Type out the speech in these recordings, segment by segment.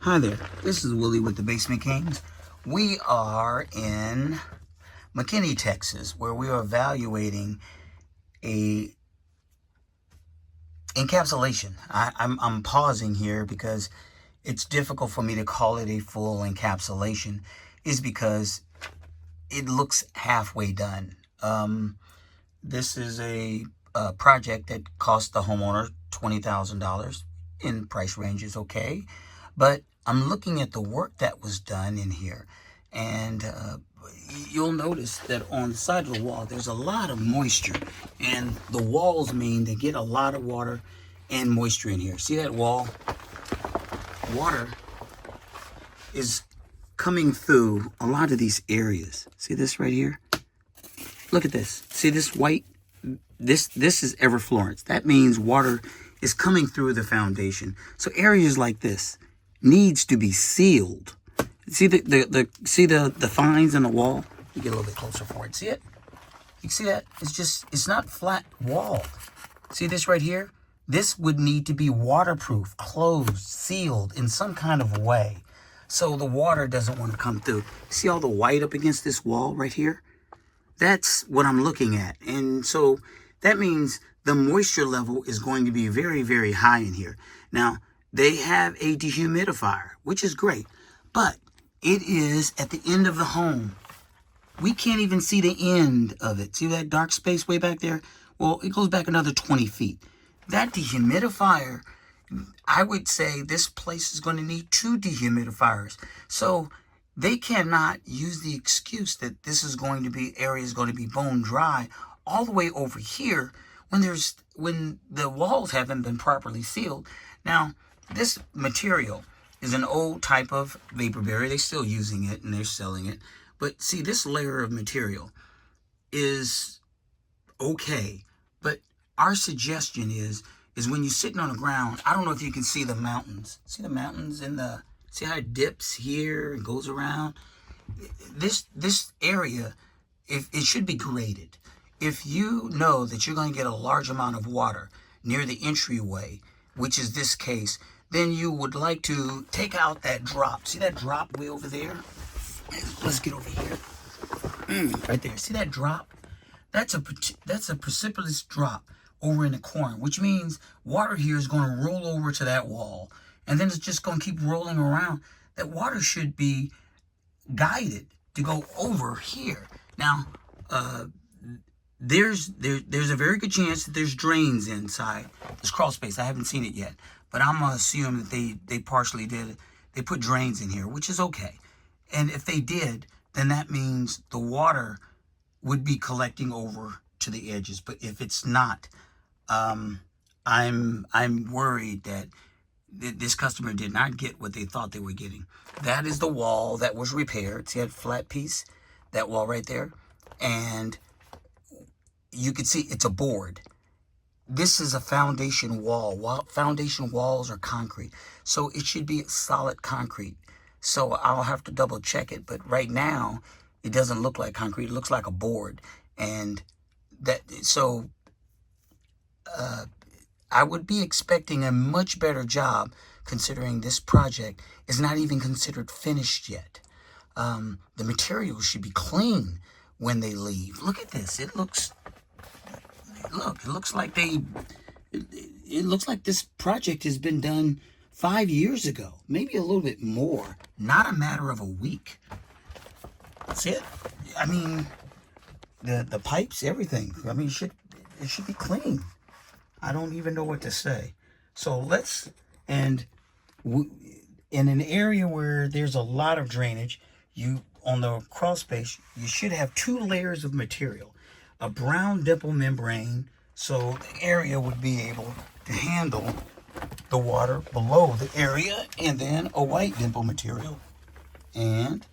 Hi there, this is Willie with the Basement Kings. We are in McKinney, Texas, where we are evaluating a encapsulation. I'm pausing here because it's difficult for me to call it a full encapsulation, is because it looks halfway done. This is a project that cost the homeowner $20,000. In price range is okay, but I'm looking at the work that was done in here, and you'll notice that on the side of the wall there's a lot of moisture, and the walls mean they get a lot of water and moisture in here. See that wall? Water is coming through a lot of these areas. See this right here? Look at this. See this white? This is everflorence. That means water is coming through the foundation. So areas like this needs to be sealed. See the fines in the wall? You get a little bit closer for it. See it? You see that? It's not flat walled. See this right here? This would need to be waterproof, closed, sealed in some kind of way, so the water doesn't want to come through. See all the white up against this wall right here? That's what I'm looking at. And so that means the moisture level is going to be very, very high in here. Now, they have a dehumidifier, which is great, but it is at the end of the home. We can't even see the end of it. See that dark space way back there? Well, it goes back another 20 feet. That dehumidifier, I would say this place is going to need 2 dehumidifiers. So they cannot use the excuse that this is going to be, area is going to be bone dry all the way over here when the walls haven't been properly sealed. Now, this material is an old type of vapor barrier. They're still using it and they're selling it. But see, this layer of material is okay. But our suggestion is when you're sitting on the ground, I don't know if you can see the mountains. See the mountains see how it dips here and goes around? This area, it should be graded. If you know that you're going to get a large amount of water near the entryway, which is this case, then you would like to take out that drop. See that drop way over there? Let's get over here. Right there. See that drop? That's a precipitous drop over in the corner, which means water here is going to roll over to that wall, and then it's just going to keep rolling around. That water should be guided to go over here. Now, there's a very good chance that there's drains inside this crawl space. I haven't seen it yet, but I'm gonna assume that they partially did. They put drains in here, which is okay. And if they did, then that means the water would be collecting over to the edges. But if it's not, I'm worried that this customer did not get what they thought they were getting. That is the wall that was repaired. See that flat piece? That wall right there? And you can see it's a board. This is a foundation wall. Foundation walls are concrete, so it should be solid concrete. So I'll have to double check it, but right now it doesn't look like concrete. It looks like a board. And I would be expecting a much better job, considering this project is not even considered finished yet. The material should be clean when they leave. Look at this. It looks like it looks like this project has been done 5 years ago, maybe a little bit more, not a matter of a week. See it? I mean, the pipes, everything. I mean, it should be clean. I don't even know what to say. So in an area where there's a lot of drainage, on the crawl space, you should have 2 layers of material. A brown dimple membrane, so the area would be able to handle the water below the area, and then a white dimple material. And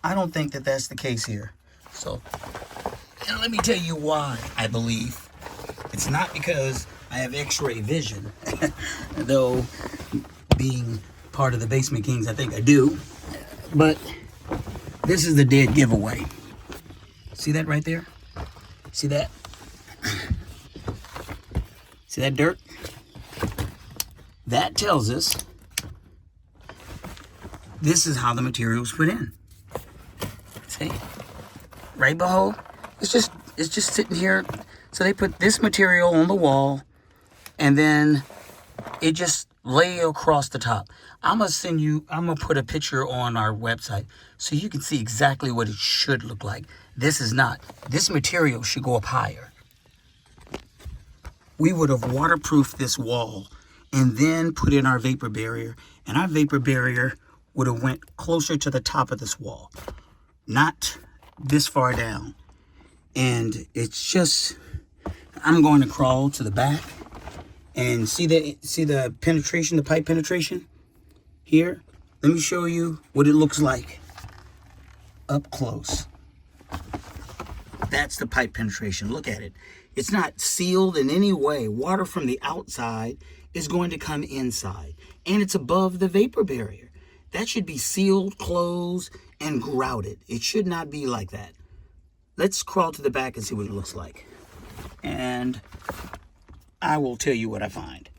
I don't think that that's the case here. So, and let me tell you why I believe. It's not because I have x-ray vision, though being part of the Basement Kings, I think I do. But this is the dead giveaway. See that right there? See that? See that dirt? That tells us this is how the material was put in. See? Right below. It's just sitting here. So they put this material on the wall, and then it just lay across the top. I'm gonna put a picture on our website so you can see exactly what it should look like. This is not. This material should go up higher. We would have waterproofed this wall and then put in our vapor barrier, and our vapor barrier would have went closer to the top of this wall, not this far down. And it's just, I'm going to crawl to the back and see the penetration, the pipe penetration here. Let me show you what it looks like up close. That's the pipe penetration. Look at it. It's not sealed in any way. Water from the outside is going to come inside, and it's above the vapor barrier. That should be sealed, closed, and grouted. It should not be like that. Let's crawl to the back and see what it looks like. And I will tell you what I find.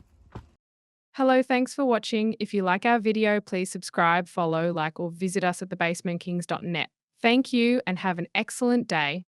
Hello, thanks for watching. If you like our video, please subscribe, follow, like, or visit us at thebasementkings.net. Thank you and have an excellent day.